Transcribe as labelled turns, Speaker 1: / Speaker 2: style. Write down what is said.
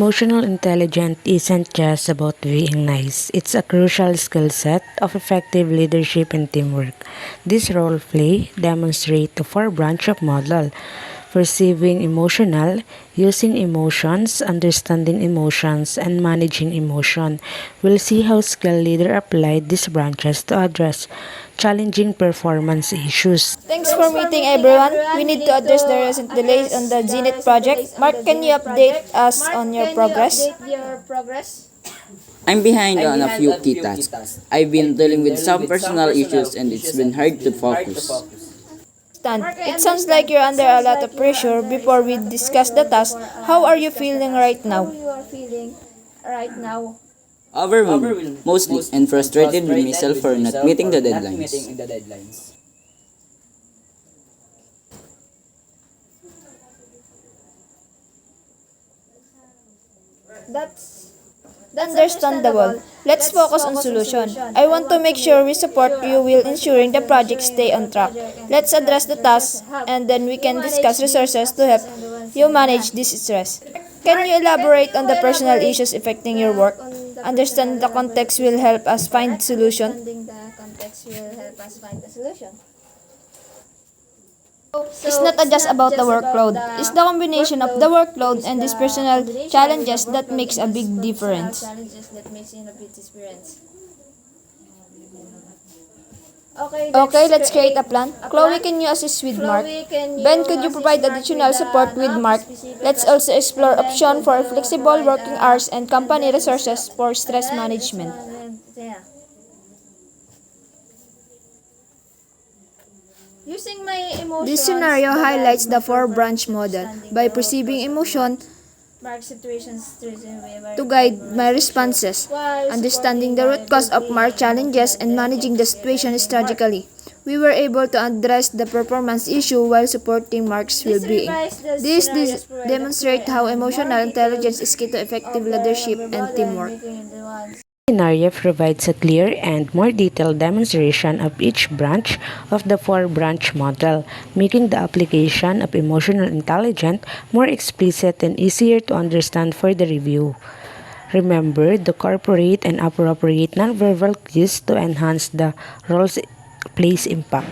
Speaker 1: Emotional intelligence isn't just about being nice. It's a crucial skill set of effective leadership and teamwork. This role play demonstrates the four branch of model: perceiving emotional, using emotions, understanding emotions, and managing emotion. We'll see how skilled leader applied these branches to address challenging performance issues.
Speaker 2: Thanks for meeting everyone. We need to address the recent delays on the Zenith project. Mark, can you update us on your progress?
Speaker 3: I'm behind on a few key tasks. I've been dealing with some personal issues and it's been hard to focus.
Speaker 2: Stan, it sounds like you're under a lot of pressure. Before we discuss the task, how are you feeling right now?
Speaker 3: Overwhelmed, mostly, and frustrated with myself for not meeting the deadlines.
Speaker 2: That's understandable. Let's focus on solution. I want to make sure we support you while ensuring the project stay on track. Let's address the tasks and then we can discuss resources to help you manage this stress. Can you elaborate on the personal issues affecting your work? Understand the context will help us find solution. It's not just about the workload. It's the combination of the workload and these personal challenges that makes a big difference. Okay, let's create a plan. Chloe, can you assist with Mark? Ben, could you provide additional support with Mark? Let's also explore option for flexible working hours and company resources for stress management. This scenario highlights the four-branch model. By perceiving emotion to guide my responses, understanding the root cause of my challenges, and managing the situation strategically, we were able to address the performance issue while supporting Mark's well-being. This demonstrates how emotional intelligence is key to effective leadership and teamwork.
Speaker 1: Scenario provides a clear and more detailed demonstration of each branch of the four-branch model, making the application of emotional intelligence more explicit and easier to understand for the review. Remember to incorporate and appropriate nonverbal cues to enhance the role's play's impact.